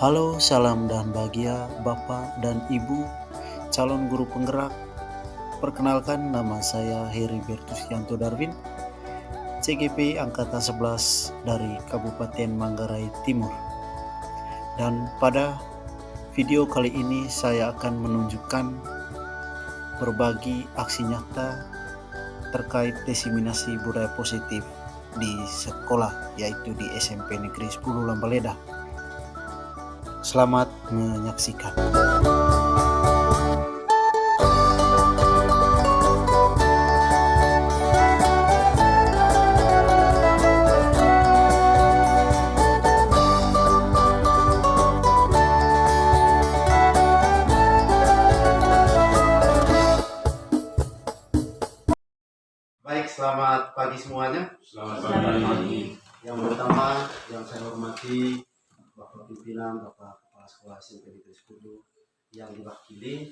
Halo, salam dan bahagia Bapak dan Ibu calon guru penggerak. Perkenalkan, nama saya Heri Bertusianto Darwin, CGP Angkatan 11 dari Kabupaten Manggarai Timur. Dan pada video kali ini saya akan menunjukkan berbagi aksi nyata terkait diseminasi budaya positif di sekolah, yaitu di SMP Negeri 10 Lambaleda. Selamat menyaksikan. Baik, selamat pagi semuanya. Selamat pagi. Yang pertama yang saya hormati Bapak Pimpinan, Bapak Kepala Sekolah SMP Negeri 10 yang diwakili.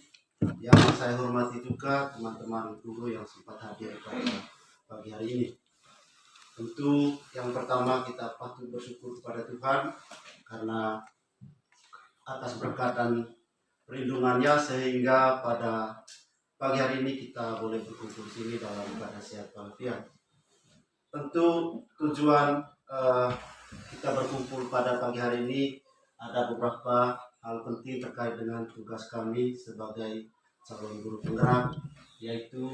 Yang saya hormati juga teman-teman guru yang sempat hadir pada pagi hari ini. Tentu yang pertama kita patut bersyukur kepada Tuhan karena atas berkat dan perlindungannya sehingga pada pagi hari ini kita boleh berkumpul di sini dalam keadaan sehat walafiat. Tentu tujuan kita berkumpul pada pagi hari ini ada beberapa hal penting terkait dengan tugas kami sebagai calon guru penggerak, yaitu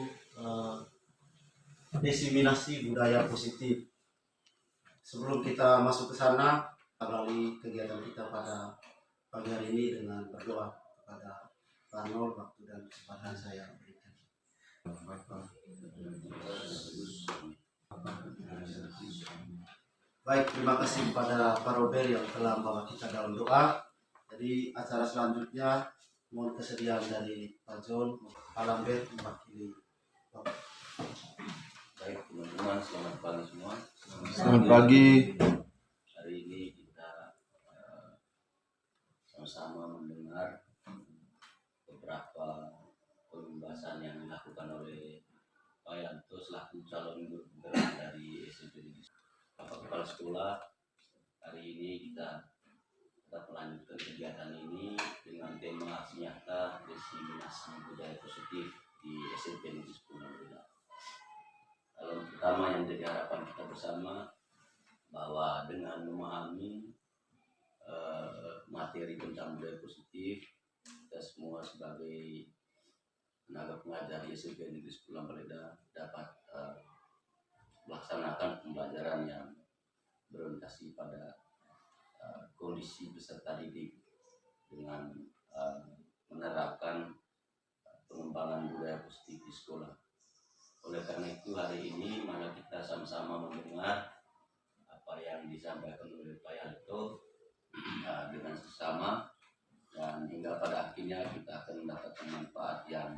diseminasi budaya positif. Sebelum kita masuk ke sana, awali kegiatan kita pada pagi hari ini dengan berdoa kepada Panol, waktu dan kesempatan saya berikan. Baik, terima kasih kepada Pak Robert yang telah membawa kita dalam doa. Jadi acara selanjutnya mohon kesediaan dari Pak John, Pak Lambert mewakili Bapak. Baik teman-teman, selamat pagi semua. Selamat pagi. Hari ini kita sama-sama mendengar beberapa pembahasan yang dilakukan oleh Pak Yanto selaku calon guru penggerak dari SMP Negeri Bapak Kepala Sekolah. Hari ini kita melanjutkan kegiatan ini dengan tema aksi nyata diseminasi budaya positif di SMP Negeri 10 Lambaleda. Hal pertama yang jadi harapan kita bersama bahwa dengan memahami materi tentang budaya positif, kita semua sebagai tenaga pengajar di SMP Negeri 10 Lambaleda dapat melaksanakan pembelajaran yang berorientasi pada kondisi peserta didik dengan menerapkan pengembangan budaya positif di sekolah. Oleh karena itu hari ini mari kita sama-sama mendengar apa yang disampaikan oleh Pak Yanto dengan sesama, dan hingga pada akhirnya kita akan mendapatkan manfaat yang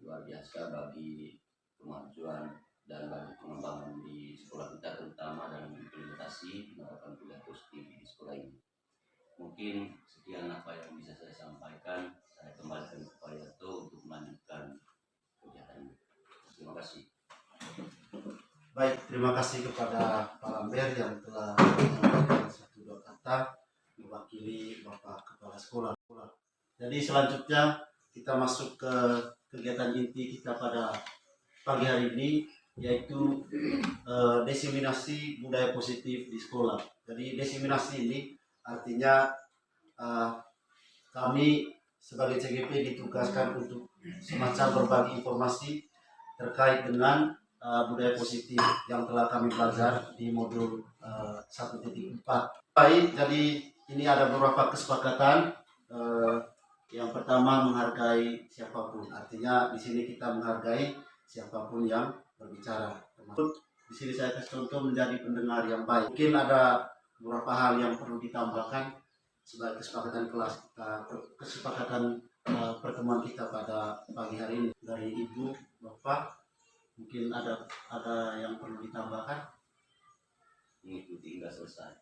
luar biasa bagi kemajuan dan bagi pengembangan di sekolah kita, terutama dalam implementasi menerapkan budaya positif di sekolah ini. Mungkin sekian apa yang bisa saya sampaikan. Saya kembalikan ke Pak Yanto untuk melanjutkan kegiatan ini. Terima kasih. Baik, terima kasih kepada Pak Lambert yang telah menyampaikan satu dua kata mewakili Bapak Kepala Sekolah. Jadi selanjutnya kita masuk ke kegiatan inti kita pada pagi hari ini, yaitu diseminasi budaya positif di sekolah. Jadi diseminasi ini artinya kami sebagai CGP ditugaskan untuk semacam berbagi informasi terkait dengan budaya positif yang telah kami pelajari di modul 1.4. Baik, jadi ini ada beberapa kesepakatan. Yang pertama, menghargai siapapun. Artinya di sini kita menghargai siapapun yang berbicara. Termasuk di sini saya kasih contoh menjadi pendengar yang baik. Mungkin ada beberapa hal yang perlu ditambahkan sebagai kesepakatan kelas kita, kesepakatan pertemuan kita pada pagi hari ini. Dari Ibu, Bapak, mungkin ada yang perlu ditambahkan? Mengikuti hingga selesai.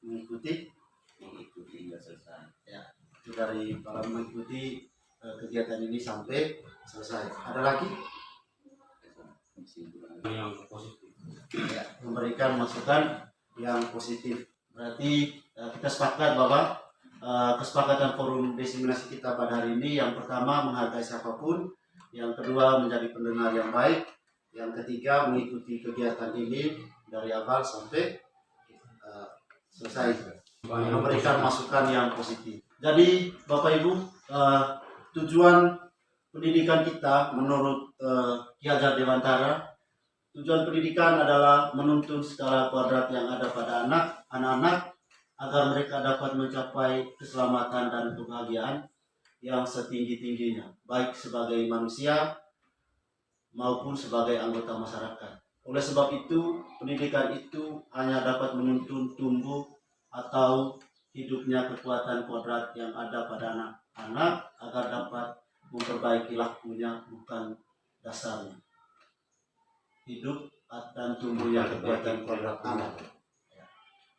Mengikuti Hingga selesai. Ya, itu dari para mengikuti kegiatan ini sampai selesai. Ada lagi? Yang positif. Ya, memberikan masukan yang positif. Berarti kita sepakat bahwa kesepakatan forum diseminasi kita pada hari ini, yang pertama menghargai siapapun, yang kedua menjadi pendengar yang baik, yang ketiga mengikuti kegiatan ini dari awal sampai selesai, memberikan masukan yang positif. Jadi Bapak Ibu, tujuan pendidikan kita menurut Ki Hajar Dewantara, tujuan pendidikan adalah menuntun skala kuadrat yang ada pada anak-anak agar mereka dapat mencapai keselamatan dan kebahagiaan yang setinggi-tingginya, baik sebagai manusia maupun sebagai anggota masyarakat. Oleh sebab itu, pendidikan itu hanya dapat menuntun tumbuh atau hidupnya kekuatan kuadrat yang ada pada anak-anak agar dapat memperbaiki lakunya, bukan dasarnya. Hidup dan tumbuhnya kekuatan kuadrat anak.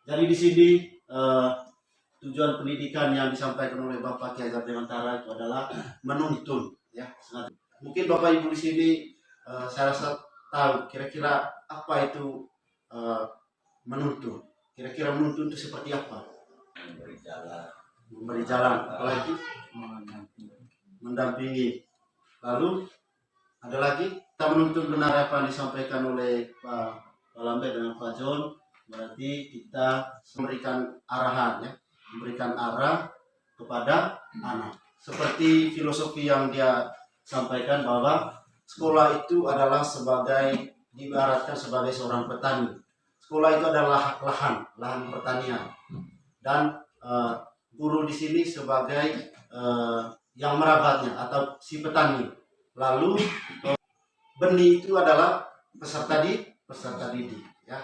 Jadi di sini tujuan pendidikan yang disampaikan oleh Bapak Ki Hajar Dewantara itu adalah menuntun, ya. Mungkin Bapak Ibu di sini saya rasa tahu kira-kira apa itu menuntun. Kira-kira menuntun itu seperti apa? Memberi jalan, apalagi mendampingi. Lalu ada lagi, kita menuntun benar apa yang disampaikan oleh Pak Lambe dengan Pak John. Berarti kita memberikan arahan, ya, memberikan arah kepada anak. Seperti filosofi yang dia sampaikan bahwa sekolah itu adalah sebagai, diibaratkan sebagai seorang petani. Sekolah itu adalah lahan pertanian, dan guru di sini sebagai yang merawatnya atau si petani. Lalu benih itu adalah peserta didik, ya.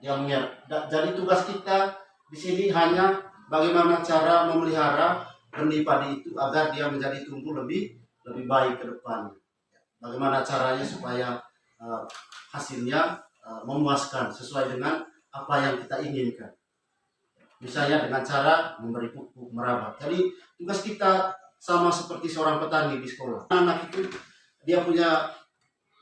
Jadi tugas kita di sini hanya bagaimana cara memelihara benih padi itu agar dia menjadi tumbuh lebih baik ke depan. Bagaimana caranya supaya hasilnya memuaskan sesuai dengan apa yang kita inginkan. Misalnya dengan cara memberi pupuk, merawat. Jadi tugas kita sama seperti seorang petani di sekolah. Anak itu dia punya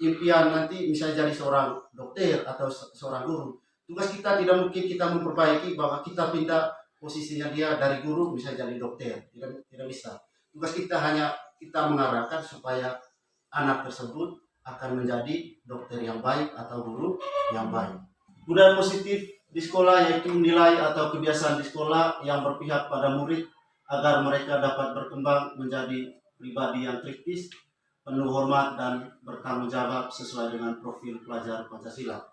impian nanti misalnya jadi seorang dokter atau seorang guru. Tugas kita tidak mungkin kita memperbaiki bahwa kita pindah posisinya dia dari guru bisa jadi dokter. Tidak bisa. Tugas kita hanya kita mengarahkan supaya anak tersebut akan menjadi dokter yang baik atau guru yang baik. Budaya positif di sekolah yaitu nilai atau kebiasaan di sekolah yang berpihak pada murid agar mereka dapat berkembang menjadi pribadi yang kritis, penuh hormat dan bertanggung jawab sesuai dengan profil pelajar Pancasila.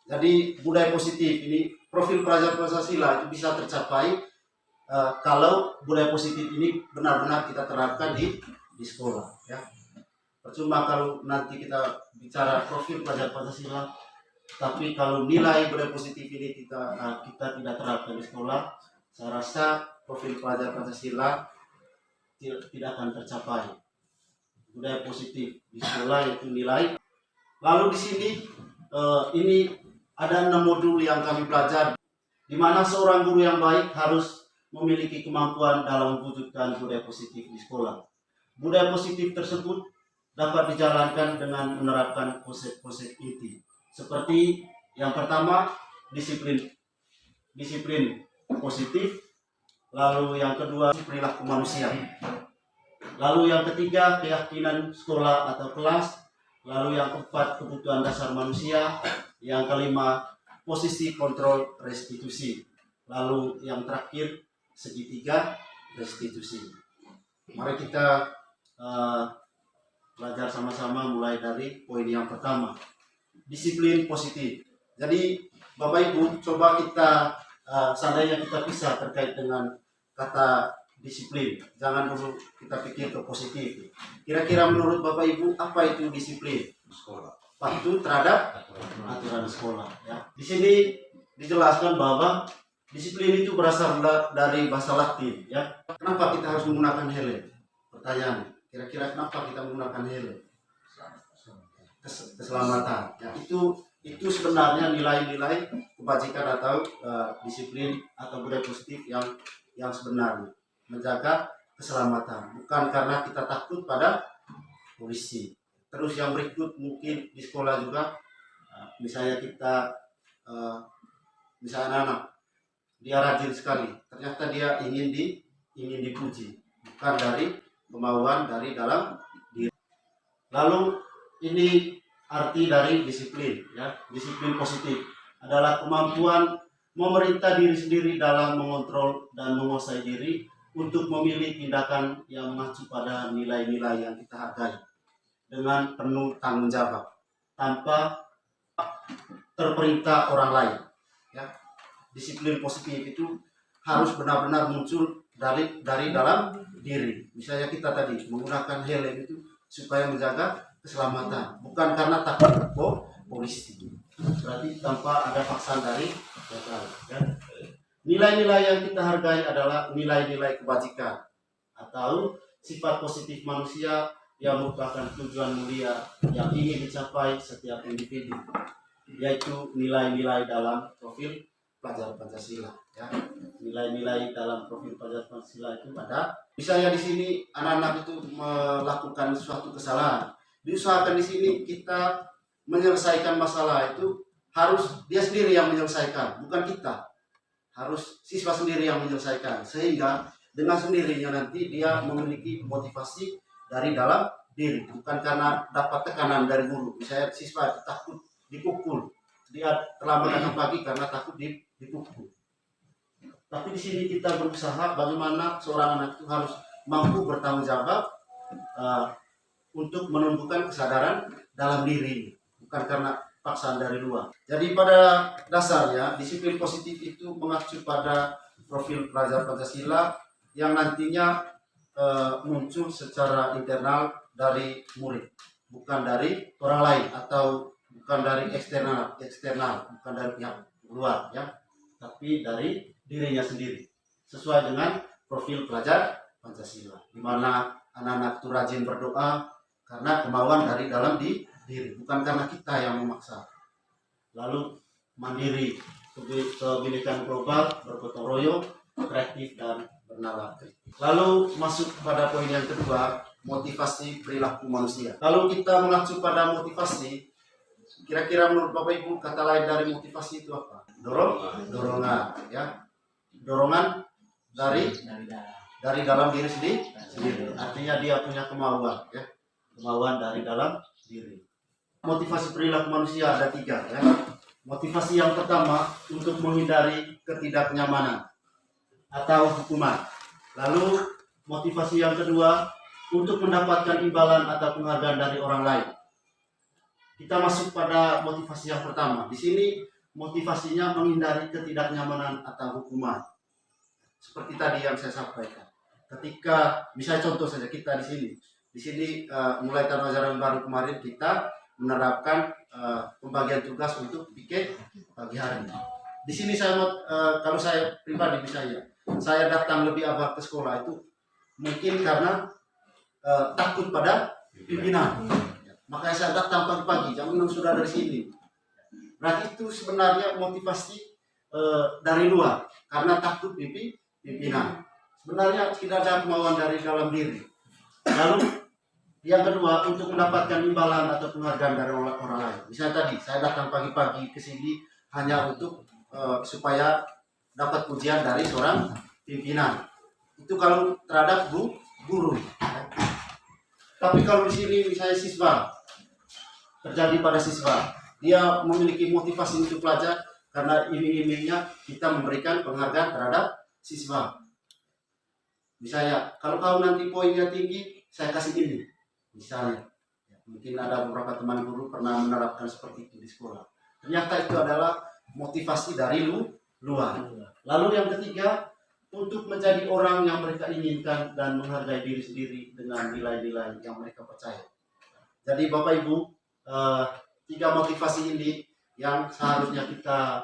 Jadi budaya positif ini, profil pelajar Pancasila itu bisa tercapai kalau budaya positif ini benar-benar kita terapkan di sekolah, ya. Percuma kalau nanti kita bicara profil pelajar Pancasila, tapi kalau nilai budaya positif ini kita tidak terapkan di sekolah, saya rasa profil pelajar Pancasila tidak akan tercapai. Budaya positif di sekolah itu nilai. Lalu di sini ini ada 6 modul yang kami pelajari, di mana seorang guru yang baik harus memiliki kemampuan dalam mewujudkan budaya positif di sekolah. Budaya positif tersebut dapat dijalankan dengan menerapkan konsep-konsep inti. Seperti yang pertama, disiplin positif. Lalu yang kedua, perilaku manusia. Lalu yang ketiga, keyakinan sekolah atau kelas. Lalu yang keempat, kebutuhan dasar manusia. Yang kelima, posisi kontrol restitusi. Lalu yang terakhir, segitiga restitusi. Mari kita belajar sama-sama mulai dari poin yang pertama, disiplin positif. Jadi Bapak Ibu, coba kita seandainya kita pisah terkait dengan kata disiplin. Jangan dulu kita pikir ke positif. Kira-kira menurut Bapak Ibu apa itu disiplin? Sekolah. Patuh terhadap aturan sekolah. Ya. Di sini dijelaskan bahwa disiplin itu berasal dari bahasa Latin. Ya. Kenapa kita harus menggunakan helm? Pertanyaan. Kira-kira kenapa kita menggunakan helm? Keselamatan. Ya, itu sebenarnya nilai-nilai kebajikan atau disiplin atau budaya positif yang sebenarnya, menjaga keselamatan, bukan karena kita takut pada polisi. Terus yang berikut mungkin di sekolah juga, misalnya kita misalnya anak dia rajin sekali, ternyata dia ingin dipuji, bukan dari kemauan dari dalam diri. Lalu ini arti dari disiplin, ya. Disiplin positif adalah kemampuan memerintah diri sendiri dalam mengontrol dan menguasai diri untuk memilih tindakan yang mengacu pada nilai-nilai yang kita hargai dengan penuh tanggung jawab tanpa terperintah orang lain, ya. Disiplin positif itu harus benar-benar muncul dari dalam diri. Misalnya kita tadi menggunakan helm itu supaya menjaga keselamatan, bukan karena takut polisi. Berarti tanpa ada paksaan dari yang lain, ya. Nilai-nilai yang kita hargai adalah nilai-nilai kebajikan atau sifat positif manusia yang merupakan tujuan mulia yang ingin dicapai setiap individu, yaitu nilai-nilai dalam profil pelajar Pancasila, ya. Nilai-nilai dalam profil pelajar Pancasila itu ada, misalnya di sini anak-anak itu melakukan suatu kesalahan, diusahakan di sini kita menyelesaikan masalah itu harus dia sendiri yang menyelesaikan, bukan kita. Harus siswa sendiri yang menyelesaikan, sehingga dengan sendirinya nanti dia memiliki motivasi dari dalam diri, bukan karena dapat tekanan dari guru. Misalnya siswa takut dipukul, dia terlambat datang pagi karena takut dipukul. Tapi di sini kita berusaha bagaimana seorang anak itu harus mampu bertanggung jawab untuk menumbuhkan kesadaran dalam diri, bukan karena paksaan dari luar. Jadi pada dasarnya disiplin positif itu mengacu pada profil pelajar Pancasila yang nantinya muncul secara internal dari murid, bukan dari orang lain atau bukan dari eksternal, bukan dari pihak luar, ya, tapi dari dirinya sendiri sesuai dengan profil pelajar Pancasila, di mana anak-anak itu rajin berdoa karena kemauan dari dalam diri, bukan karena kita yang memaksa. Lalu mandiri, kebinekaan global, bergotong royong, kreatif dan bernalar kritis. Lalu masuk pada poin yang kedua, motivasi perilaku manusia. Kalau kita mengacu pada motivasi, kira-kira menurut Bapak Ibu kata lain dari motivasi itu apa? Dorongan, ya. Dorongan dari dalam diri sendiri. Artinya dia punya kemauan, ya. Kemauan dari dalam diri. Motivasi perilaku manusia ada 3, ya. Motivasi yang pertama untuk menghindari ketidaknyamanan atau hukuman. Lalu motivasi yang kedua untuk mendapatkan imbalan atau penghargaan dari orang lain. Kita masuk pada motivasi yang pertama. Di sini motivasinya menghindari ketidaknyamanan atau hukuman. Seperti tadi yang saya sampaikan. Ketika misalnya contoh saja kita di sini mulai tahun ajaran baru kemarin kita menerapkan pembagian tugas untuk piket pagi hari. Di sini kalau saya pribadi misalnya, saya datang lebih awal ke sekolah itu mungkin karena takut pada pimpinan. Makanya saya datang pagi-pagi, jam 6 sudah dari sini. Berarti itu sebenarnya motivasi dari luar, karena takut pimpinan. Sebenarnya tidak ada kemauan dari dalam diri. Lalu yang kedua, untuk mendapatkan imbalan atau penghargaan dari orang lain. Misalnya tadi, saya datang pagi-pagi ke sini hanya untuk supaya dapat pujian dari seorang pimpinan. Itu kalau terhadap guru. Tapi kalau di sini misalnya siswa, terjadi pada siswa, dia memiliki motivasi untuk belajar karena iming-imingnya kita memberikan penghargaan terhadap siswa. Misalnya, kalau kau nanti poinnya tinggi, saya kasih ini. Misalnya, mungkin ada beberapa teman guru pernah menerapkan seperti itu di sekolah. Ternyata itu adalah motivasi dari luar. Lalu yang ketiga, untuk menjadi orang yang mereka inginkan dan menghargai diri sendiri dengan nilai-nilai yang mereka percaya. Jadi Bapak Ibu, 3 motivasi ini yang seharusnya kita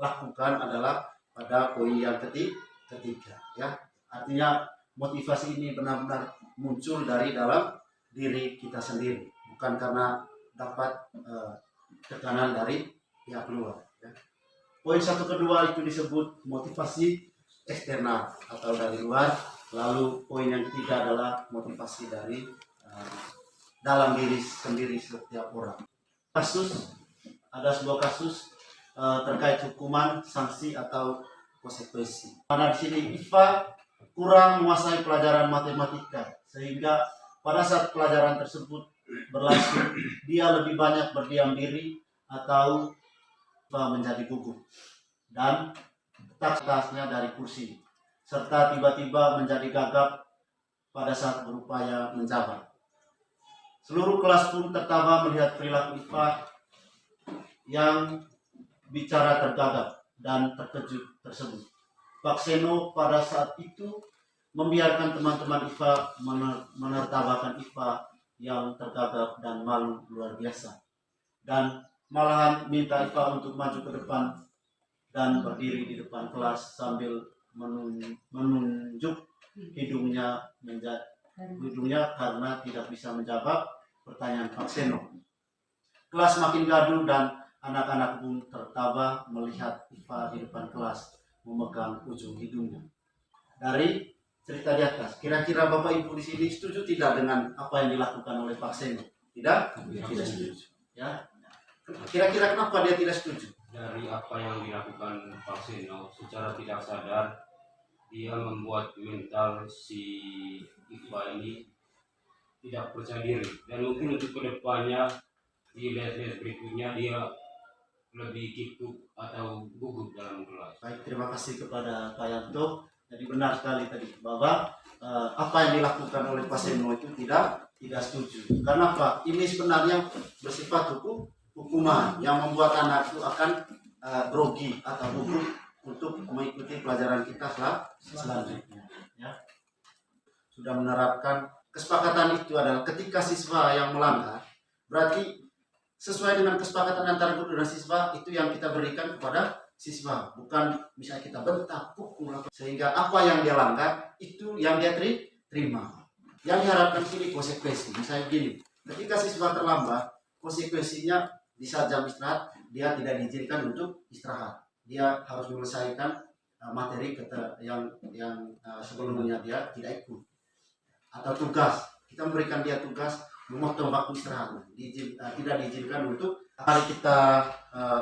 lakukan adalah pada poin yang ketiga, ya. Artinya motivasi ini benar-benar muncul dari dalam diri kita sendiri, bukan karena dapat tekanan dari pihak luar, ya. Poin kedua itu disebut motivasi eksternal atau dari luar. Lalu poin yang ketiga adalah motivasi dari dalam diri sendiri setiap orang. Ada sebuah kasus terkait hukuman, sanksi atau konsekuensi. Karena di sini IPA kurang menguasai pelajaran matematika, sehingga pada saat pelajaran tersebut berlangsung dia lebih banyak berdiam diri atau menjadi gugup dan tasnya dari kursi, serta tiba-tiba menjadi gagap pada saat berupaya menjabat. Seluruh kelas pun tertawa melihat perilaku IPA yang bicara tergagap dan terkejut tersebut. Pak Seno pada saat itu membiarkan teman-teman IPA menertawakan IPA yang tergagap dan malu luar biasa, dan malahan minta IPA untuk maju ke depan dan berdiri di depan kelas sambil menunjuk hidungnya karena tidak bisa menjawab pertanyaan Pak Seno. Kelas makin gaduh dan anak-anak pun tertawa melihat IPA di depan kelas memegang ujung hidungnya. Dari cerita di atas, kira-kira Bapak Ibu di sini setuju tidak dengan apa yang dilakukan oleh Pak Seno? Tidak? Tidak setuju. Ya. Kira-kira kenapa dia tidak setuju? Dari apa yang dilakukan Pak Seno, secara tidak sadar dia membuat mental si IPA ini tidak percaya diri, dan mungkin untuk kedepannya di les-les berikutnya dia lebih kikuk atau gugup dalam kelas. Baik, terima kasih kepada Pak Yanto. Jadi benar sekali tadi bahwa apa yang dilakukan oleh Pak Seno itu tidak setuju. Karena apa? Ini sebenarnya bersifat hukuman yang membuat anak itu akan grogi atau gugup untuk mengikuti pelajaran kita selanjutnya. Ya. Sudah menerapkan kesepakatan itu adalah ketika siswa yang melanggar, berarti sesuai dengan kesepakatan antara guru dan siswa itu yang kita berikan kepada siswa, bukan misalnya kita bentak, pukul, sehingga apa yang dia langgar itu yang dia terima. Yang diharapkan sini konsekuensi. Misalnya gini, ketika siswa terlambat, konsekuensinya di saat jam istirahat dia tidak diizinkan untuk istirahat. Dia harus menyelesaikan materi yang sebelumnya dia tidak ikut. Atau tugas, kita memberikan dia tugas memotong waktu istirahat, tidak diizinkan untuk. Hari kita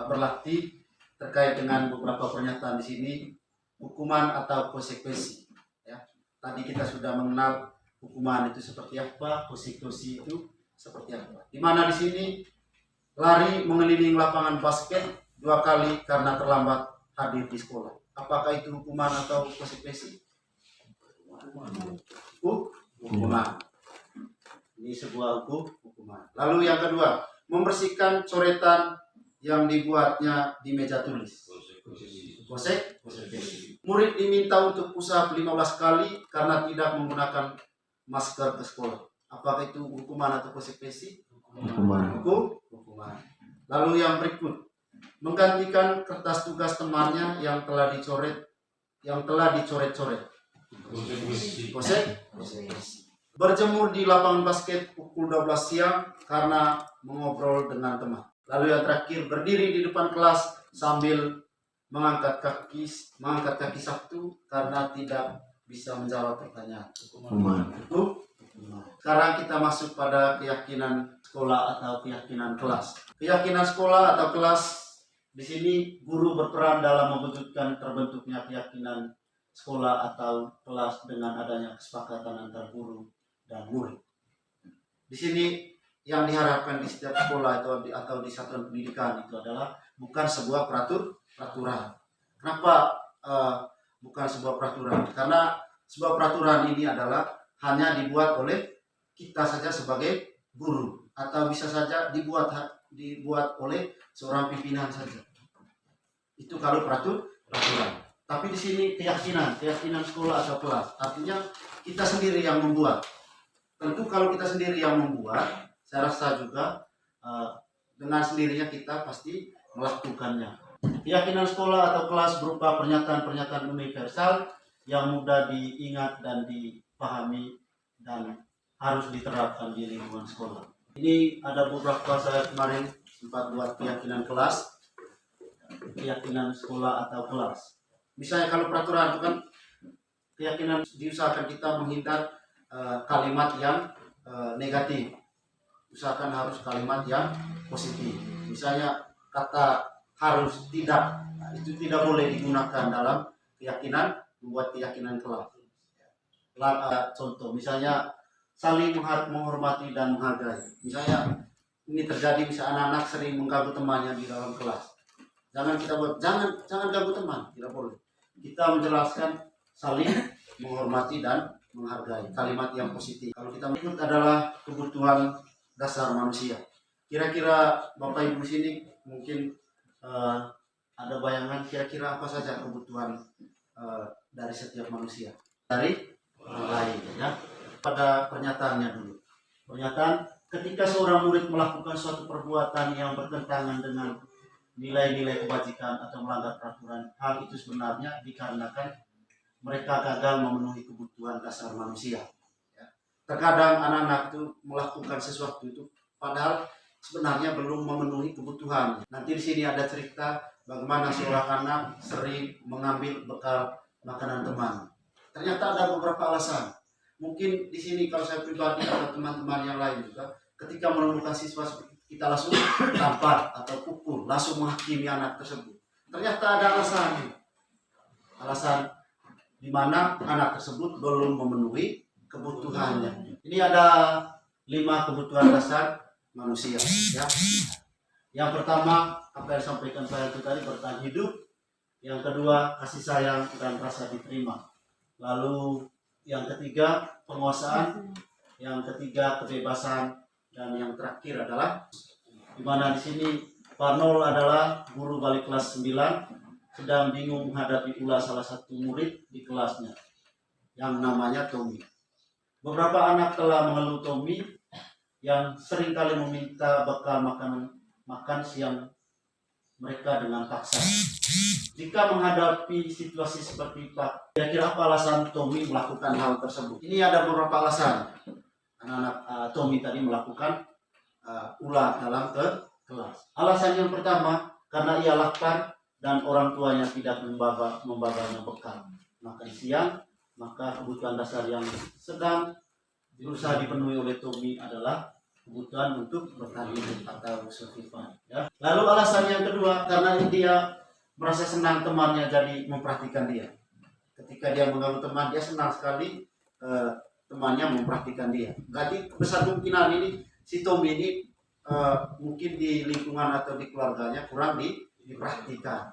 berlatih terkait dengan beberapa pernyataan di sini, hukuman atau konsekuensi. Ya. Tadi kita sudah mengenal hukuman itu seperti apa, konsekuensi itu seperti apa. Di mana di sini lari mengelilingi lapangan basket 2 kali karena terlambat hadir di sekolah. Apakah itu hukuman atau konsekuensi? Hukuman. Ini sebuah hukuman. Lalu yang kedua, membersihkan coretan yang dibuatnya di meja tulis. Konsekuensi. Murid diminta untuk push-up 15 kali karena tidak menggunakan masker ke sekolah. Apakah itu hukuman atau konsekuensi? Hukuman. Lalu yang berikut, menggantikan kertas tugas temannya yang telah dicoret-coret. Konsekuensi. Berjemur di lapangan basket pukul 12 siang karena mengobrol dengan teman. Lalu yang terakhir, berdiri di depan kelas sambil mengangkat kaki satu karena tidak bisa menjawab pertanyaan. Hukuman. Sekarang kita masuk pada keyakinan sekolah atau keyakinan kelas. Keyakinan sekolah atau kelas, di sini guru berperan dalam mewujudkan terbentuknya keyakinan sekolah atau kelas dengan adanya kesepakatan antar guru dan murid. Di sini yang diharapkan di setiap sekolah atau di satuan pendidikan itu adalah bukan sebuah peraturan. Kenapa bukan sebuah peraturan? Karena sebuah peraturan ini adalah hanya dibuat oleh kita saja sebagai guru, atau bisa saja dibuat oleh seorang pimpinan saja. Itu kalau peraturan. Tapi di sini keyakinan sekolah atau kelas, artinya kita sendiri yang membuat. Tentu kalau kita sendiri yang membuat, saya rasa juga dengan sendirinya kita pasti melakukannya. Keyakinan sekolah atau kelas berupa pernyataan-pernyataan universal yang mudah diingat dan dipahami dan harus diterapkan di lingkungan sekolah. Ini ada beberapa saya kemarin sempat buat keyakinan kelas, keyakinan sekolah atau kelas. Misalnya kalau peraturan itu kan keyakinan diusahakan kita menghindar kalimat yang negatif. Usahakan harus kalimat yang positif. Misalnya kata harus, tidak, itu tidak boleh digunakan dalam keyakinan, membuat keyakinan kelak. Contoh, misalnya saling menghormati dan menghargai. Misalnya ini terjadi, bisa anak-anak sering mengganggu temannya di dalam kelas. Jangan kita buat, jangan ganggu teman, tidak boleh. Kita menjelaskan saling menghormati dan menghargai, kalimat yang positif. Kalau kita ikut adalah kebutuhan dasar manusia. Kira-kira Bapak Ibu sini mungkin ada bayangan kira-kira apa saja kebutuhan dari setiap manusia, dari orang lain, ya. Pada pernyataannya dulu. Pernyataan, ketika seorang murid melakukan suatu perbuatan yang bertentangan dengan nilai-nilai kebajikan atau melanggar peraturan, hal itu sebenarnya dikarenakan mereka gagal memenuhi kebutuhan dasar manusia. Ya. Terkadang anak-anak itu melakukan sesuatu itu padahal sebenarnya belum memenuhi kebutuhan. Nanti di sini ada cerita bagaimana seorang anak sering mengambil bekal makanan teman. Ternyata ada beberapa alasan. Mungkin di sini kalau saya pribadi atau teman-teman yang lain juga, ketika menemukan siswa seperti itu, kita langsung tampar atau pukul, langsung menghakimi anak tersebut. Ternyata ada alasannya. Alasan di mana anak tersebut belum memenuhi kebutuhannya. Ini ada 5 kebutuhan dasar manusia. Ya. Yang pertama, apa yang disampaikan saya itu tadi, bertahan hidup. Yang kedua, kasih sayang dan rasa diterima. Lalu yang ketiga, penguasaan. Yang ketiga, kebebasan. Dan yang terakhir adalah, di mana di sini Pak Nol adalah guru balik kelas 9, sedang bingung menghadapi ulah salah satu murid di kelasnya yang namanya Tommy. Beberapa anak telah mengeluh Tommy yang seringkali meminta bekal makan siang mereka dengan paksa. Jika menghadapi situasi seperti itu, kira-kira apa alasan Tommy melakukan hal tersebut? Ini ada beberapa alasan. Anak-anak Tommy tadi melakukan ulah dalam kelas. Alasan yang pertama, karena ia lapar dan orang tuanya tidak membawanya bekal makan siang, maka kebutuhan dasar yang sedang berusaha dipenuhi oleh Tommy adalah kebutuhan untuk bertahan hidup atau survival. Ya. Lalu alasan yang kedua, karena dia merasa senang temannya jadi memperhatikan dia. Ketika dia mengganggu teman, dia senang sekali temannya memperhatikan dia. Berarti besar kemungkinan ini si Tommy ini mungkin di lingkungan atau di keluarganya kurang diperhatikan.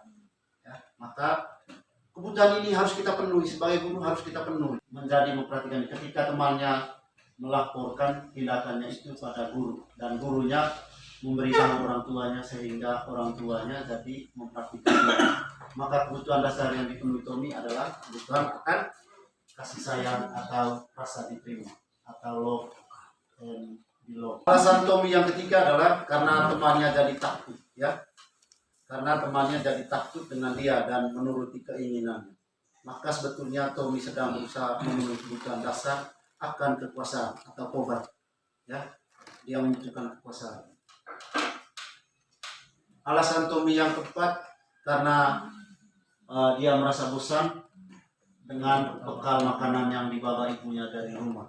Ya, maka kebutuhan ini harus kita penuhi, sebagai guru harus kita penuhi, menjadi memperhatikan. Ketika temannya melaporkan tindakannya itu pada guru dan gurunya memberitahu orang tuanya sehingga orang tuanya jadi memperhatikan dia, maka kebutuhan dasar yang dipenuhi Tommy adalah kebutuhan akan kasih sayang atau rasa diterima atau love and belong. Alasan Tommy yang ketiga adalah karena temannya jadi takut, ya. Karena temannya jadi takut dengan dia dan menuruti keinginannya. Maka sebetulnya Tommy sedang berusaha memenuhi kebutuhan dasar akan kekuasaan atau power. Ya, dia membutuhkan kekuasaan. Alasan Tommy yang keempat, karena dia merasa bosan dengan bekal makanan yang dibawa ibunya dari rumah.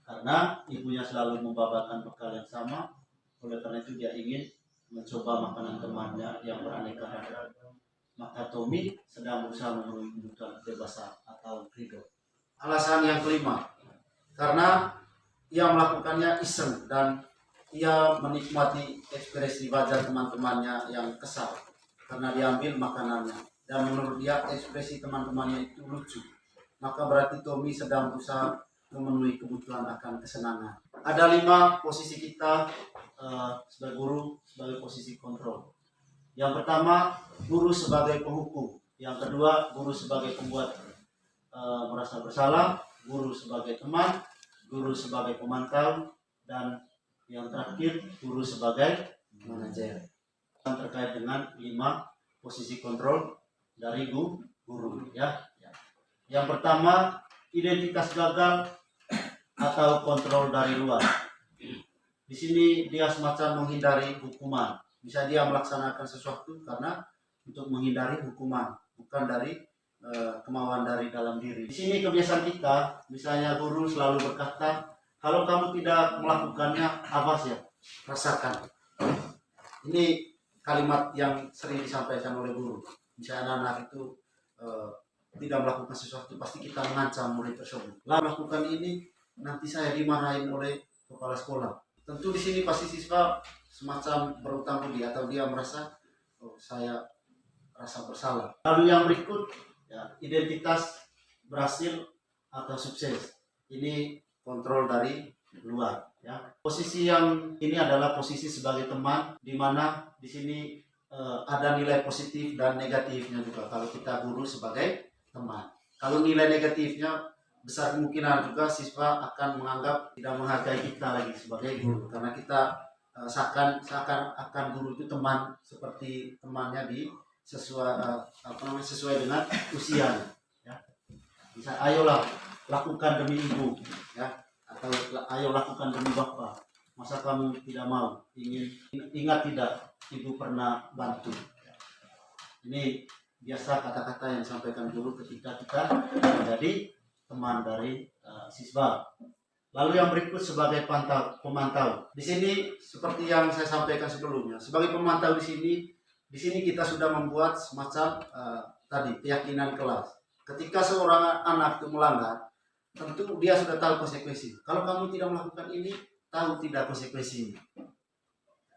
Karena ibunya selalu membawakan bekal yang sama, oleh karena itu dia ingin mencoba makanan temannya yang beraneka ragam. Maka Tommy sedang berusaha memenuhi kebutuhan kebebasan atau freedom. Alasan yang kelima, karena ia melakukannya iseng dan ia menikmati ekspresi wajah teman-temannya yang kesal karena diambil makanannya, dan menurut dia ekspresi teman-temannya itu lucu. Maka berarti Tommy sedang berusaha memenuhi kebutuhan akan kesenangan. Ada 5 posisi kita sebagai guru, sebagai posisi kontrol. Yang pertama, guru sebagai penghukum. Yang kedua, guru sebagai pembuat merasa bersalah. Guru sebagai teman, guru sebagai pemantau, dan yang terakhir, guru sebagai manajer. Terkait dengan 5 posisi kontrol dari guru. Ya. Yang pertama, identitas gagal atau kontrol dari luar. Di sini dia semacam menghindari hukuman. Bisa dia melaksanakan sesuatu karena untuk menghindari hukuman, bukan dari kemauan dari dalam diri. Di sini kebiasaan kita, misalnya guru selalu berkata, kalau kamu tidak melakukannya, awas ya, rasakan. Ini kalimat yang sering disampaikan oleh guru. Misalnya anak-anak itu tidak melakukan sesuatu, pasti kita mengancam murid tersebut. Lalu melakukan ini, nanti saya dimarahin oleh kepala sekolah. Tentu di sini pasti siswa semacam berutang budi atau dia merasa, oh, saya rasa bersalah. Lalu yang berikut, ya, identitas berhasil atau sukses. Ini kontrol dari luar. Ya. Posisi yang ini adalah posisi sebagai teman, di mana di sini ada nilai positif dan negatifnya juga kalau kita guru sebagai teman. Kalau nilai negatifnya, besar kemungkinan juga siswa akan menganggap tidak menghargai kita lagi sebagai guru, karena kita seakan guru itu teman seperti temannya di sesuai dengan usianya. Ya. Bisa, ayolah lakukan demi ibu, ya, atau ayo lakukan demi bapak. Masa kamu tidak mau? Ingat tidak, ibu pernah bantu. Ini biasa kata-kata yang disampaikan guru ketika kita menjadi teman dari siswa. Lalu yang berikut sebagai pemantau. Di sini seperti yang saya sampaikan sebelumnya, sebagai pemantau di sini kita sudah membuat semacam tadi keyakinan kelas. Ketika seorang anak itu melanggar, tentu dia sudah tahu konsekuensi. Kalau kamu tidak melakukan ini, tahu tidak konsekuensinya.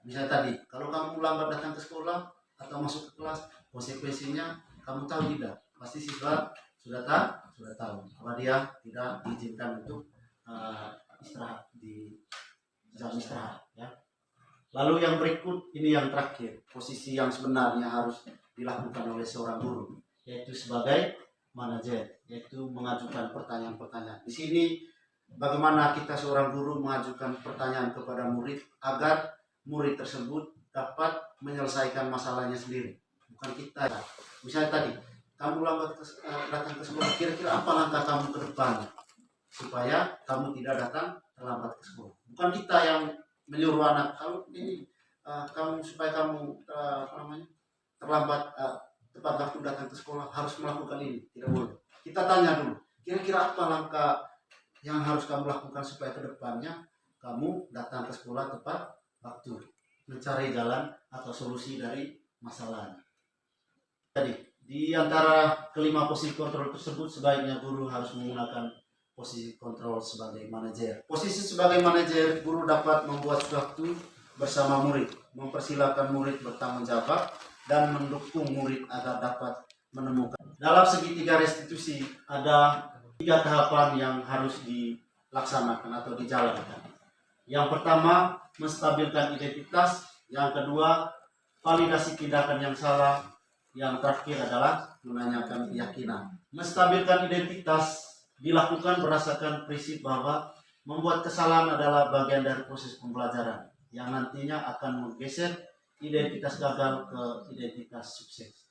Misalnya tadi, kalau kamu lambat datang ke sekolah atau masuk ke kelas, konsekuensinya kamu tahu tidak? Pasti siswa sudah tahu bahwa dia tidak diizinkan untuk istirahat di jam istirahat. Ya. Lalu yang berikut, ini yang terakhir, posisi yang sebenarnya harus dilakukan oleh seorang guru, yaitu sebagai manajer, yaitu mengajukan pertanyaan-pertanyaan. Di sini bagaimana kita seorang guru mengajukan pertanyaan kepada murid agar murid tersebut dapat menyelesaikan masalahnya sendiri, bukan kita. Misalnya tadi, kamu lambat datang ke sekolah, kira-kira apa langkah kamu ke depan supaya kamu tidak datang terlambat ke sekolah? Bukan kita yang menyuruh anak, kalau ini kamu supaya kamu terlambat tepat waktu datang ke sekolah harus melakukan ini, tidak boleh. Kita tanya dulu, kira-kira apa langkah yang harus kamu lakukan supaya ke depannya kamu datang ke sekolah tepat waktu, mencari jalan atau solusi dari masalahnya. Jadi di antara kelima posisi kontrol tersebut, sebaiknya guru harus menggunakan posisi kontrol sebagai manajer. Posisi sebagai manajer, guru dapat membuat sesuatu bersama murid, mempersilahkan murid bertanggung jawab, dan mendukung murid agar dapat menemukan. Dalam segitiga restitusi ada 3 tahapan yang harus dilaksanakan atau dijalankan. Yang pertama, menstabilkan identitas. Yang kedua, validasi tindakan yang salah. Yang terakhir adalah menanyakan keyakinan. Menstabilkan identitas dilakukan berdasarkan prinsip bahwa membuat kesalahan adalah bagian dari proses pembelajaran yang nantinya akan menggeser identitas gagal ke identitas sukses.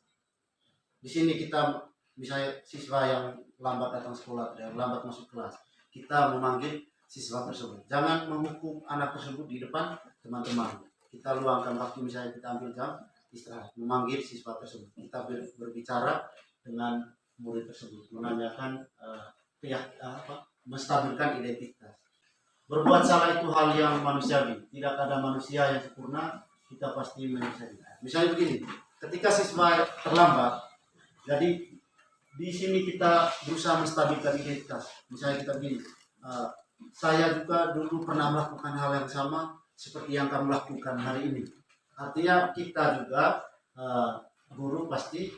Di sini kita, misalnya siswa yang lambat datang sekolah, yang lambat masuk kelas, kita memanggil siswa tersebut. Jangan menghukum anak tersebut di depan teman-teman. Kita luangkan waktu, misalnya kita ambil jam istirahat, memanggil siswa tersebut. Kita berbicara dengan murid tersebut, menanyakan menstabilkan identitas. Berbuat salah itu hal yang manusiawi. Tidak ada manusia yang sempurna, kita pasti menyelesaikan. Misalnya begini, ketika siswa terlambat, jadi di sini kita berusaha menstabilkan identitas. Misalnya kita begini, saya juga dulu pernah melakukan hal yang sama seperti yang kamu lakukan hari ini. Artinya kita juga guru pasti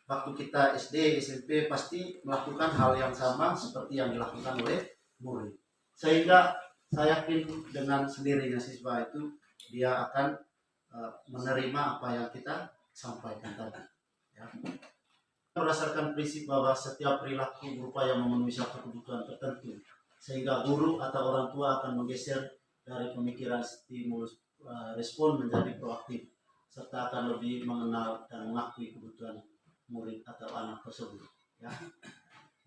waktu kita SD, SMP pasti melakukan hal yang sama seperti yang dilakukan oleh murid. Sehingga saya yakin dengan sendirinya siswa itu dia akan menerima apa yang kita sampaikan tadi. Ya. Berdasarkan prinsip bahwa setiap perilaku berupaya memenuhi satu kebutuhan tertentu, sehingga guru atau orang tua akan menggeser dari pemikiran stimulus respon menjadi proaktif, serta akan lebih mengenal dan mengakui kebutuhan murid atau anak tersebut. Ya.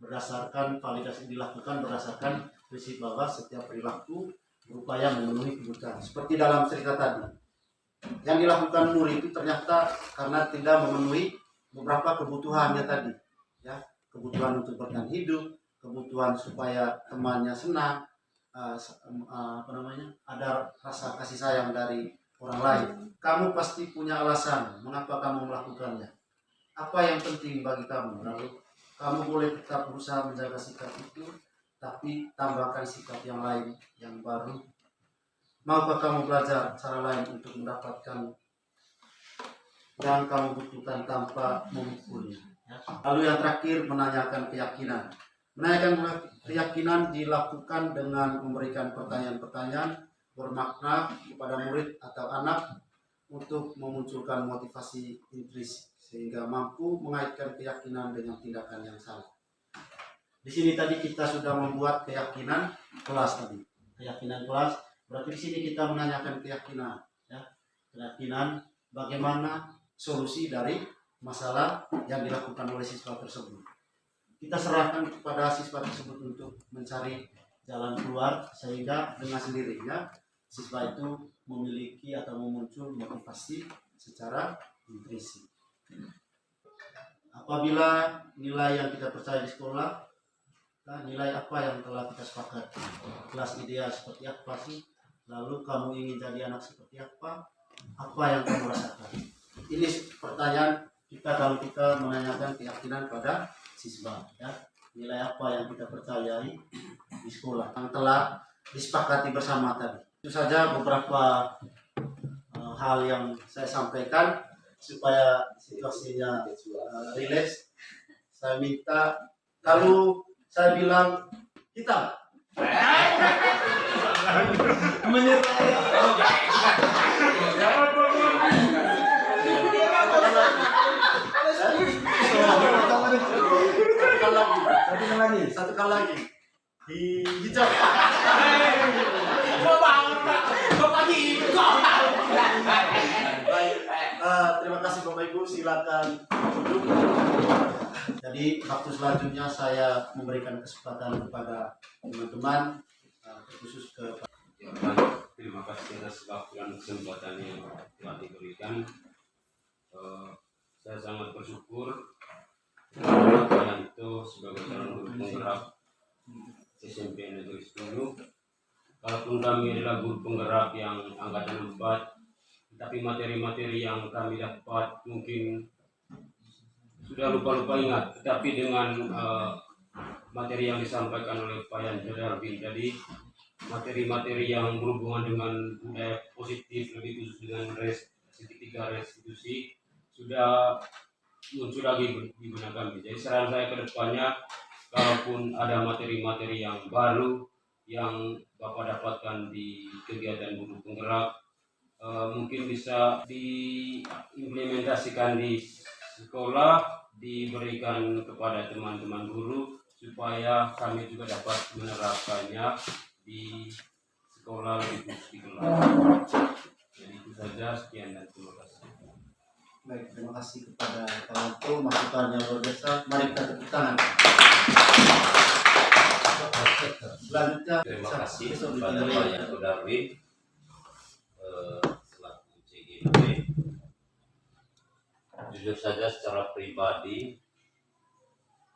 Berdasarkan validasi dilakukan berdasarkan prinsip bahwa setiap perilaku berupaya memenuhi kebutuhan. Seperti dalam cerita tadi, yang dilakukan murid itu ternyata karena tidak memenuhi beberapa kebutuhannya tadi, ya, kebutuhan untuk bertahan hidup, kebutuhan supaya temannya senang, ada rasa kasih sayang dari orang lain. Kamu pasti punya alasan mengapa kamu melakukannya. Apa yang penting bagi kamu? Lalu kamu boleh tetap berusaha menjaga sikap itu, tapi tambahkan sikap yang lain, yang baru. Maukah kamu belajar cara lain untuk mendapatkan yang kamu butuhkan tanpa memukulnya? Lalu yang terakhir, menanyakan keyakinan. Menanyakan keyakinan dilakukan dengan memberikan pertanyaan-pertanyaan bermakna kepada murid atau anak untuk memunculkan motivasi intrinsik sehingga mampu mengaitkan keyakinan dengan tindakan yang salah. Di sini tadi kita sudah membuat keyakinan kelas tadi. Keyakinan kelas berarti di sini kita menanyakan keyakinan, ya. Keyakinan bagaimana solusi dari masalah yang dilakukan oleh siswa tersebut. Kita serahkan kepada siswa tersebut untuk mencari jalan keluar sehingga dengan sendirinya siswa itu memiliki atau memuncul motivasi secara intrinsik. Apabila nilai yang kita percaya di sekolah, nilai apa yang telah kita sepakati, kelas ideal seperti apa sih, lalu kamu ingin jadi anak seperti apa yang kamu rasakan. Ini pertanyaan kita kalau kita menanyakan keyakinan pada siswa, ya. Nilai apa yang kita percayai di sekolah yang telah disepakati bersama tadi. Itu saja beberapa hal yang saya sampaikan supaya situasinya rileks. Saya minta, kalau saya bilang hitam menyertai satu kali lagi hijau. Terima kasih Bapak Ibu, silakan duduk. Jadi waktu selanjutnya saya memberikan kesempatan kepada teman-teman, khusus ke Ya, baik. Terima kasih atas waktu dan kesempatan yang telah diberikan. Saya sangat bersyukur karena kalian itu sebagai calon guru penggerak SMP Negeri 10. Kalaupun kami adalah guru penggerak yang angkatan 4, tapi materi-materi yang kami dapat mungkin sudah lupa-lupa ingat. Tetapi dengan materi yang disampaikan oleh Pak Yanto Darwin tadi, materi-materi yang berhubungan dengan budaya positif, lebih khusus dengan segitiga restitusi, sudah muncul lagi di benak kami. Jadi saran saya ke depannya, kalaupun ada materi-materi yang baru yang Bapak dapatkan di kegiatan guru penggerak, mungkin bisa diimplementasikan di sekolah, diberikan kepada teman-teman guru supaya kami juga dapat menerapkannya di sekolah lebih khusus di kelas. Jadi itu saja, sekian dan terima kasih. Baik, terima kasih kepada Pak Yanto, masukannya luar biasa. Mari kita tepuk tangan. Selanjutnya Terima kasih kepada Pak Yanto Darwin selaku CGP. Jujur saja secara pribadi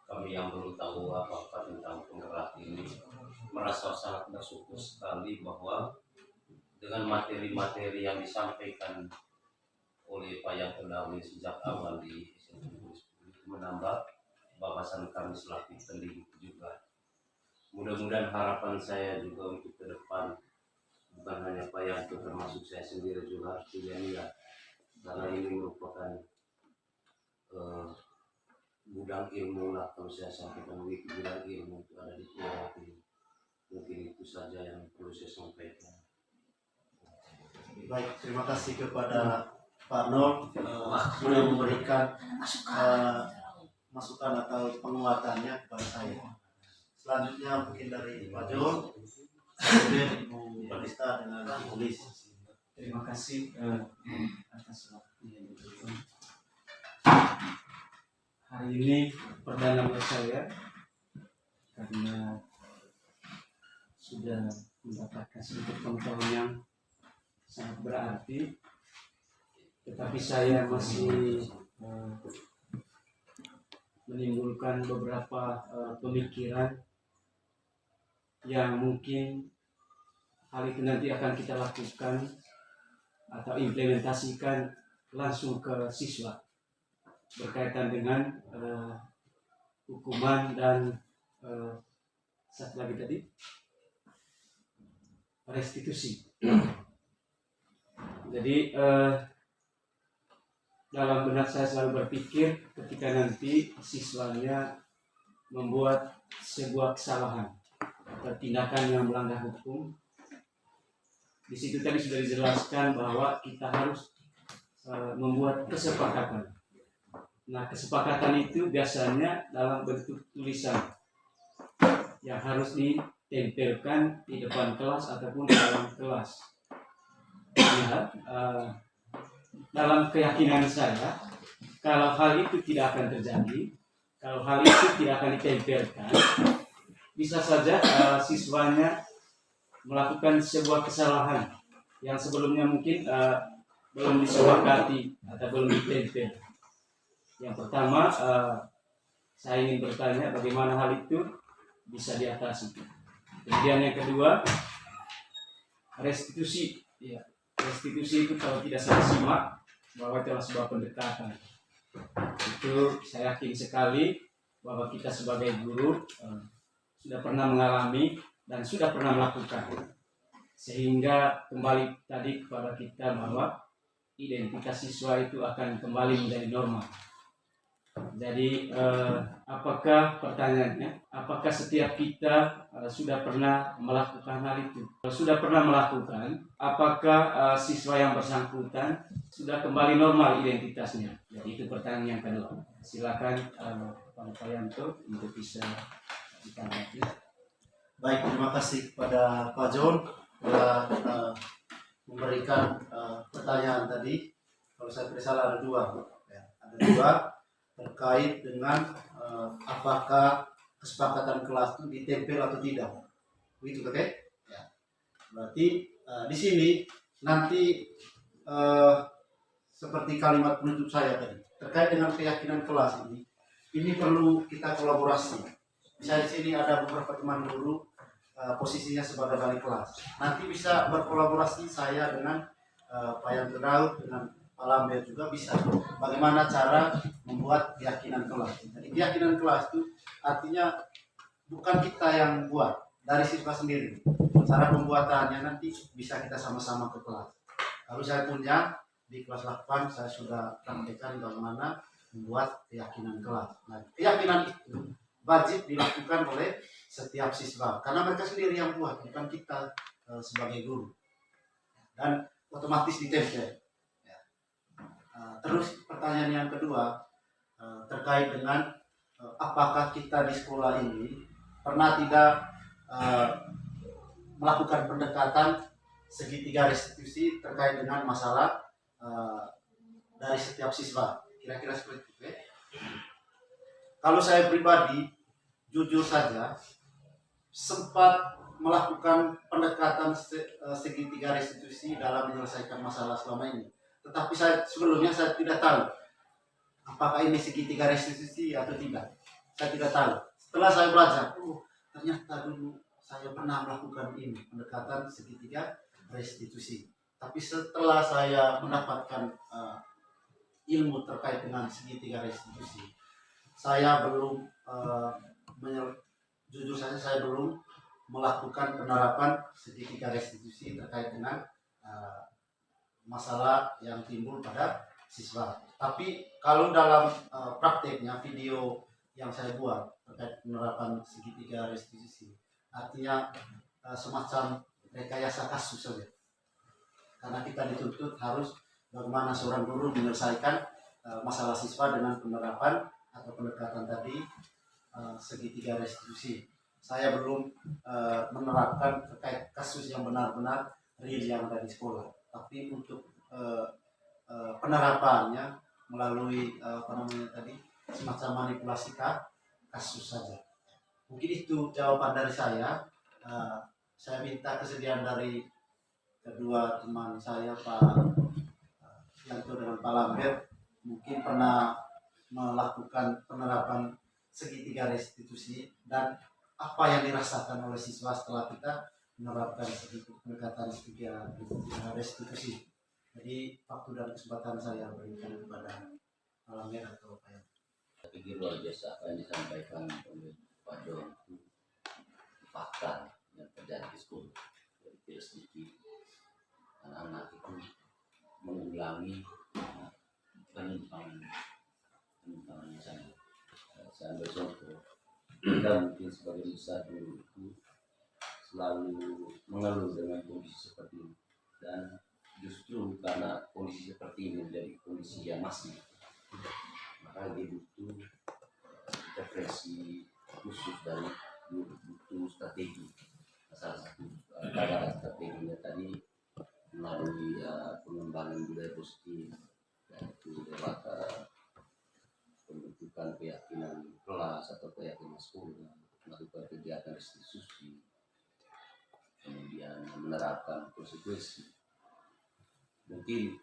kami yang belum tahu apa-apa tentang penggerak ini merasa sangat bersyukur sekali bahwa dengan materi-materi yang disampaikan oleh Pak Yanto Darwin sejak awal di SMP menambah wawasan kami selaku pendidik juga. Mudah-mudahan harapan saya juga untuk ke depan bukan hanya Pak Yanto, termasuk saya sendiri juga harus punya niat, karena ini merupakan gudang ilmu lah kalau saya sampaikan, gudang ilmu itu ada di Pulau ini. Mungkin itu saja yang perlu saya sampaikan. baik, terima kasih kepada Pak Nur sudah memberikan masukan atau penguatannya kepada saya. Selanjutnya mungkin dari Pak Jo, kemudian Ibu Barista dengan Ibu Lis. Terima kasih atas waktu yang diberikan. Hari ini perdana buat saya karena sudah mendapatkan sedikit pengetahuan yang sangat berarti, tetapi saya masih menimbulkan beberapa pemikiran yang mungkin hal itu nanti akan kita lakukan atau implementasikan langsung ke siswa berkaitan dengan hukuman dan satu lagi tadi restitusi. Jadi dalam benak saya selalu berpikir ketika nanti siswanya membuat sebuah kesalahan atau tindakan yang melanggar hukum, di situ tadi sudah dijelaskan bahwa kita harus membuat kesepakatan. Nah, kesepakatan itu biasanya dalam bentuk tulisan yang harus ditempelkan di depan kelas ataupun di dalam kelas. Ya, dalam keyakinan saya, kalau hal itu tidak akan terjadi, kalau hal itu tidak akan ditempelkan, bisa saja siswanya melakukan sebuah kesalahan yang sebelumnya mungkin belum disepakati atau belum ditempel. Yang pertama, saya ingin bertanya bagaimana hal itu bisa diatasi. Kemudian yang kedua, restitusi. Ya, restitusi itu kalau tidak saya simak bahwa itu adalah sebuah pendekatan. Itu saya yakin sekali bahwa kita sebagai guru sudah pernah mengalami dan sudah pernah melakukan. Sehingga kembali tadi kepada kita bahwa identitas siswa itu akan kembali menjadi normal. Jadi apakah pertanyaannya, apakah setiap kita sudah pernah melakukan hal itu? Kalau sudah pernah melakukan, apakah siswa yang bersangkutan sudah kembali normal identitasnya? Jadi itu pertanyaan yang kedua. Silakan Pak Yanto untuk bisa ditanggapi. Baik, terima kasih kepada Pak John telah memberikan pertanyaan tadi. Kalau saya tidak salah ada dua, ya, ada dua terkait dengan apakah kesepakatan kelas itu ditempel atau tidak, begitu, oke? Ya. Berarti di sini nanti seperti kalimat penutup saya tadi terkait dengan keyakinan kelas ini perlu kita kolaborasi. Misalnya di sini ada beberapa teman guru posisinya sebagai wali kelas. Nanti bisa berkolaborasi saya dengan Pak Yanto Daud, dengan Pak Lambert juga bisa. Bagaimana cara membuat keyakinan kelas. Jadi keyakinan kelas itu artinya bukan kita yang buat, dari siswa sendiri. Cara pembuatannya nanti bisa kita sama-sama ke kelas. Lalu saya punya di kelas 8 saya sudah sampaikan bagaimana membuat keyakinan kelas. Nah, keyakinan itu wajib dilakukan oleh setiap siswa karena mereka sendiri yang buat, bukan kita sebagai guru. Dan otomatis ditempel. Ya. Terus pertanyaan yang kedua terkait dengan apakah kita di sekolah ini pernah tidak melakukan pendekatan segitiga restitusi terkait dengan masalah dari setiap siswa. Kira-kira seperti itu. Kalau saya pribadi, jujur saja, sempat melakukan pendekatan segitiga restitusi dalam menyelesaikan masalah selama ini. Tetapi sebelumnya saya tidak tahu apakah ini segitiga restitusi atau tidak. Saya tidak tahu. Setelah saya belajar, ternyata dulu saya pernah melakukan ini, pendekatan segitiga restitusi. Tapi setelah saya mendapatkan ilmu terkait dengan segitiga restitusi, saya belum jujur saja saya belum melakukan penerapan segitiga restitusi terkait dengan masalah yang timbul pada siswa. Tapi kalau dalam prakteknya video yang saya buat terkait penerapan segitiga restitusi, artinya semacam rekayasa kasus saja. Karena kita dituntut harus bagaimana seorang guru menyelesaikan masalah siswa dengan penerapan atau pendekatan tadi segitiga restitusi. Saya belum menerapkan terkait kasus yang benar-benar real yang ada di sekolah. Tapi untuk penerapannya melalui semacam manipulasi kasus saja. Mungkin itu jawaban dari saya. Saya minta kesediaan dari kedua teman saya, Pak Yanto dengan Pak Lambert, mungkin pernah melakukan penerapan segitiga restitusi dan apa yang dirasakan oleh siswa setelah kita menerapkan pendekatan segitiga restitusi. Jadi waktu dan kesempatan saya berikan kepada Pak Lambert atau Pak Yanto. pikir luar biasa apa yang disampaikan oleh Pak John itu fakta yang terjadi di sekolah. Jadi tidak sedikit anak-anak itu mengulangi penyimpangan yang sama. Saya ambil contoh, kita mungkin sebagai besar dulu itu selalu mengeluh dengan kondisi seperti ini, dan justru karena kondisi seperti ini menjadi kondisi yang masif, maka dia butuh intervensi khusus dari butuh strategi. Salah satu strateginya tadi melalui pengembangan budaya positif, yaitu lewat pembentukan keyakinan kelas atau keyakinan sekolah, melakukan kegiatan restitusi, kemudian menerapkan konsekuensi. Mungkin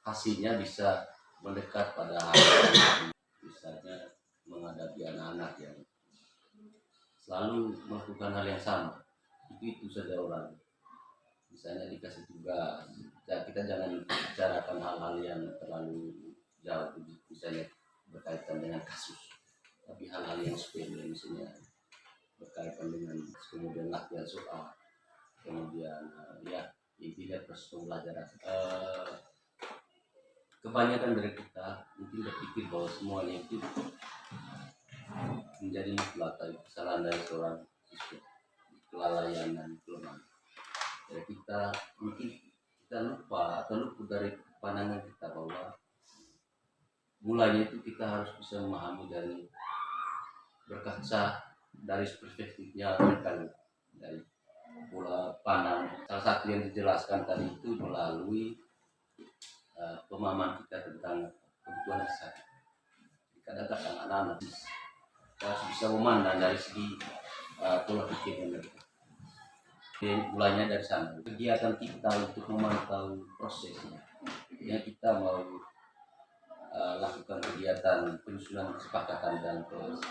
hasilnya bisa mendekat pada hal misalnya menghadapi anak-anak yang selalu melakukan hal yang sama, itu saja orang. Misalnya dikasih tugas, kita jangan bicarakan hal-hal yang terlalu jauh, misalnya berkaitan dengan kasus, tapi hal-hal yang sepele, misalnya berkaitan dengan kemudian latihan soal, kemudian intinya proses pembelajaran. Kebanyakan dari kita mungkin berpikir bahwa semuanya itu menjadi mutlak kesalahan dari seorang siswa, kelalaian dan kelemahan. Jadi kita lupa atau luput dari pandangan kita bahwa mulanya itu kita harus bisa memahami dari berkaca dari perspektifnya mereka, dari pola pandang. Salah satu yang dijelaskan tadi itu melalui pemahaman kita tentang kebutuhan dasar. Kadang-kadang anak-anak kita harus bisa memandang dari segi pola pikir mereka. Mulainya dari sana, kegiatan kita untuk memantau prosesnya. Yang kita mau lakukan kegiatan penyusunan kesepakatan dan kelas.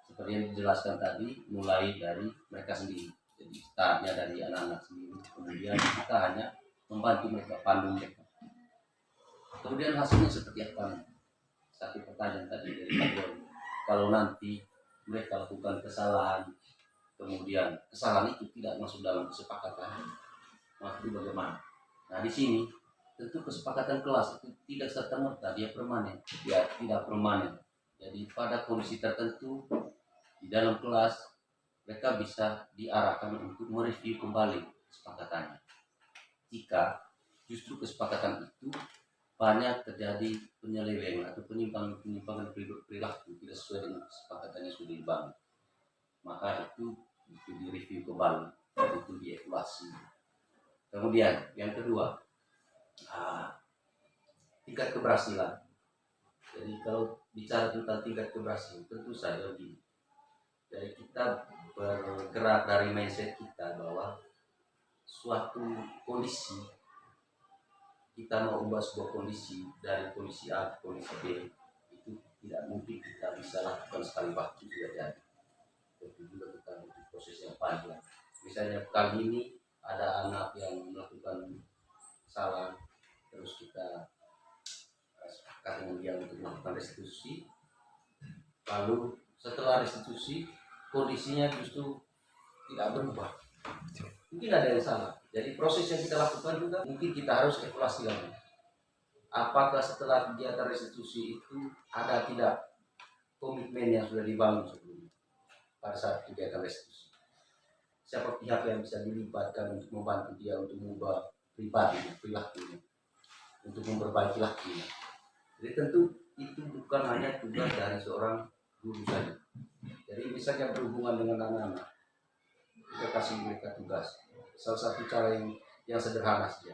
Seperti yang dijelaskan tadi, mulai dari mereka sendiri. Jadi startnya dari anak-anak sendiri. Kemudian kita hanya membantu mereka, pandu mereka. Kemudian hasilnya seperti apa? Satu pertanyaan tadi dari Pak John. Kalau nanti mereka lakukan kesalahan, kemudian kesalahan itu tidak masuk dalam kesepakatan, maka itu bagaimana? Nah di sini tentu kesepakatan kelas itu tidak serta-merta dia permanen, tidak permanen. Jadi pada kondisi tertentu di dalam kelas mereka bisa diarahkan untuk mereview kembali kesepakatannya. Jika justru kesepakatan itu banyak terjadi penyelewengan atau penyimpangan perilaku tidak sesuai dengan kesepakatan yang sudah dibangun, maka itu direview kembali, itu dievaluasi. Kemudian yang kedua, tingkat keberhasilan. Jadi kalau bicara tentang tingkat keberhasilan, tentu saja begini. Jadi kita bergerak dari mindset kita bahwa suatu kondisi, kita mau ubah sebuah kondisi dari kondisi A ke kondisi B, itu tidak mungkin kita bisa lakukan sekali waktu sudah jadi. Tentu juga kita butuh proses yang panjang. Misalnya kali ini ada anak yang melakukan salah, terus kita sepakat dengan dia untuk melakukan restitusi. Lalu setelah restitusi kondisinya justru tidak berubah. Mungkin ada yang salah. Jadi proses yang kita lakukan juga mungkin kita harus evaluasi lagi. Apakah setelah kegiatan restitusi itu ada tidak komitmen yang sudah dibangun sebelumnya pada saat kegiatan restitusi? Siapa pihak yang bisa dilibatkan untuk membantu dia untuk mengubah pribadi perilakunya, untuk memperbaiki lakunya. Jadi tentu itu bukan hanya tugas dari seorang guru saja. Jadi misalnya berhubungan dengan anak-anak, kita kasih mereka tugas. Salah satu cara yang sederhana saja.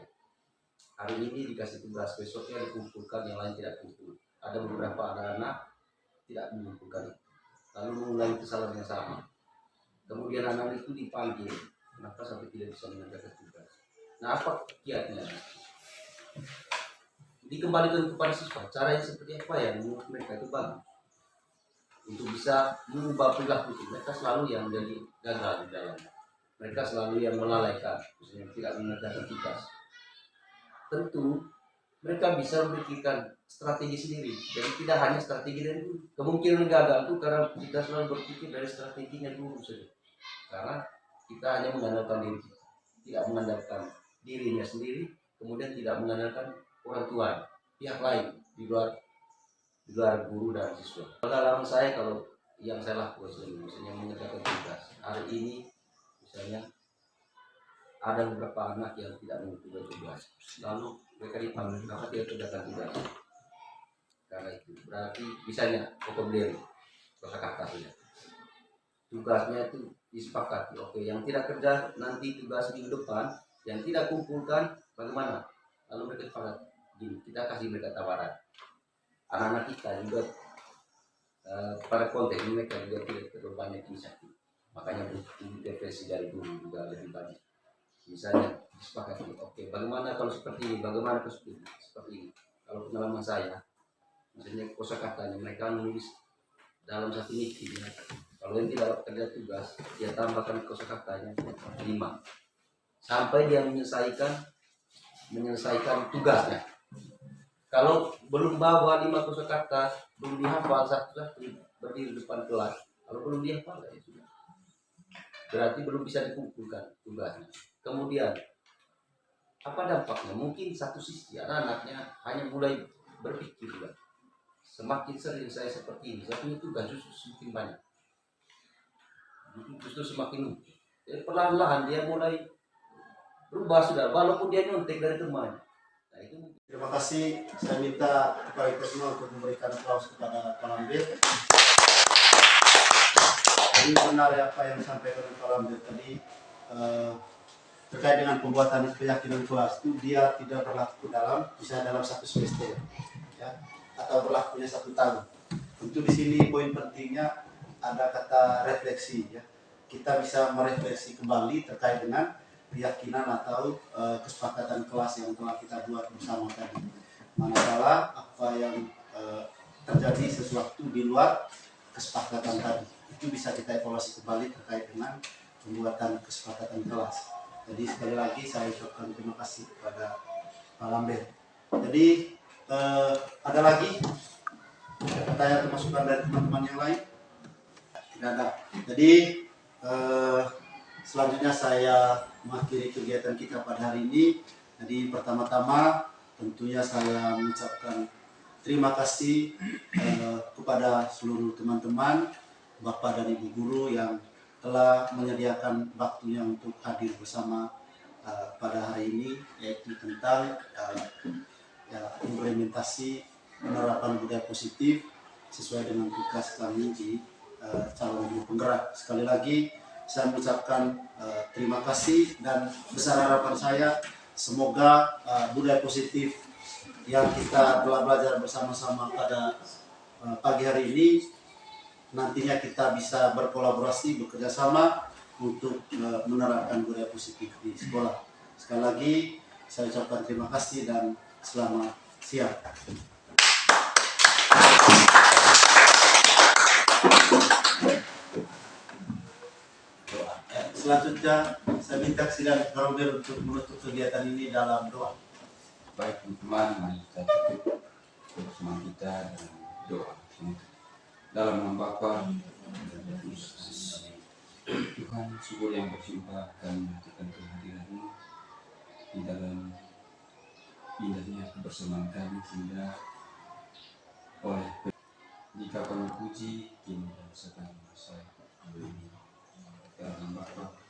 Hari ini dikasih tugas, besoknya dikumpulkan, yang lain tidak kumpul. Ada beberapa anak-anak tidak mengumpulkan itu, lalu mengulangi kesalahan yang sama. Kemudian anak itu dipanggil, kenapa sampai tidak bisa mengerjakan tugas? Nah, apa kiatnya? Dikembalikan kepada siswa, caranya seperti apa yang menurut mereka itu bagus untuk bisa mengubah perilaku itu. Mereka selalu yang menjadi gagal di dalamnya. Mereka selalu yang melalaikan, misalnya tidak mengerjakan tugas. Tentu mereka bisa memikirkan strategi sendiri. Jadi tidak hanya strategi dari guru. Kemungkinan gagal itu karena kita selalu berpikir dari strateginya guru saja. Karena kita hanya mengandalkan diri kita, tidak mengandalkan dirinya sendiri, kemudian tidak mengandalkan orang tua, pihak lain di luar guru dan siswa. Pengalaman saya kalau yang saya lakukan misalnya mengerjakan tugas hari ini, misalnya ada beberapa anak yang tidak mengikuti tugas, lalu mereka dipanggil kenapa tidak kerjakan tugas. Karena itu berarti misalnya vocabulary, kosakata saja. Tugasnya itu disepakati. Oke, yang tidak kerja nanti tugas minggu depan, yang tidak kumpulkan bagaimana? Lalu mereka sepakat, gini, kita kasih mereka tawaran. Anak-anak kita juga pada konteks mereka juga tidak terlalu banyak inisiatif. Makanya butuh depresi dari guru juga lebih banyak. Misalnya disepakati, oke, bagaimana kalau seperti ini, bagaimana kalau seperti ini. Kalau pengalaman saya, misalnya kosakatanya mereka nulis dalam satu meeting. Kalau yang tidak kerja tugas, dia tambahkan kosakatanya 5 sampai dia menyelesaikan tugasnya. Kalau belum bawa 5 kosakata, belum dihafal satu-satu, berdiri depan kelas, kalau belum dihafal ya sudah. Berarti belum bisa dikumpulkan tugasnya. Kemudian apa dampaknya? Mungkin satu sisi anak-anaknya hanya mulai berpikir juga. Semakin sering saya seperti ini, saya punya tugas justru semakin banyak. Justru semakin perlahan-lahan dia mulai berubah sudah, walaupun dia nyontek dari teman. Nah, itu Terima kasih. Saya minta kepada kita semua untuk memberikan aplaus kepada Pak Lambir. Jadi benar apa yang disampaikan oleh Pak Lambir tadi terkait dengan pembuatan keyakinan kelas itu dia tidak berlaku dalam satu semester, ya, atau berlakunya 1 tahun. Tentu di sini poin pentingnya ada kata refleksi, ya. Kita bisa merefleksi kembali terkait dengan keyakinan atau kesepakatan kelas yang telah kita buat bersama tadi. Manakala apa yang terjadi sesuatu di luar kesepakatan tadi, itu bisa kita evaluasi kembali terkait dengan pembuatan kesepakatan kelas. Jadi sekali lagi saya ucapkan terima kasih kepada Pak Lambir. Jadi ada lagi pertanyaan atau masukan dari teman-teman yang lain? Tidak ada. Jadi selanjutnya saya mengakhiri kegiatan kita pada hari ini. Jadi pertama-tama tentunya saya mengucapkan terima kasih kepada seluruh teman-teman, Bapak dan Ibu guru yang telah menyediakan waktunya untuk hadir bersama pada hari ini, yaitu tentang implementasi penerapan budaya positif sesuai dengan tugas kami di calon guru penggerak. Sekali lagi saya mengucapkan terima kasih dan besar harapan saya semoga budaya positif yang kita telah belajar bersama-sama pada pagi hari ini nantinya kita bisa berkolaborasi, bekerja sama untuk menerapkan budaya positif di sekolah. Sekali lagi saya ucapkan terima kasih dan selamat siang. Selanjutnya saya minta sidang Robert untuk menutup kegiatan ini dalam doa. Baik teman-teman, mari kita tutup bersama kita dengan doa. Dalam nama Bapa dan Yesus, Tuhan syukur yang bersyukur kami menantikan kehadiran-Mu di dalam indahnya kebersamaan kami sehingga oleh jika kami puji kini dan sepanjang masa. Amin. Dalam nama Bapa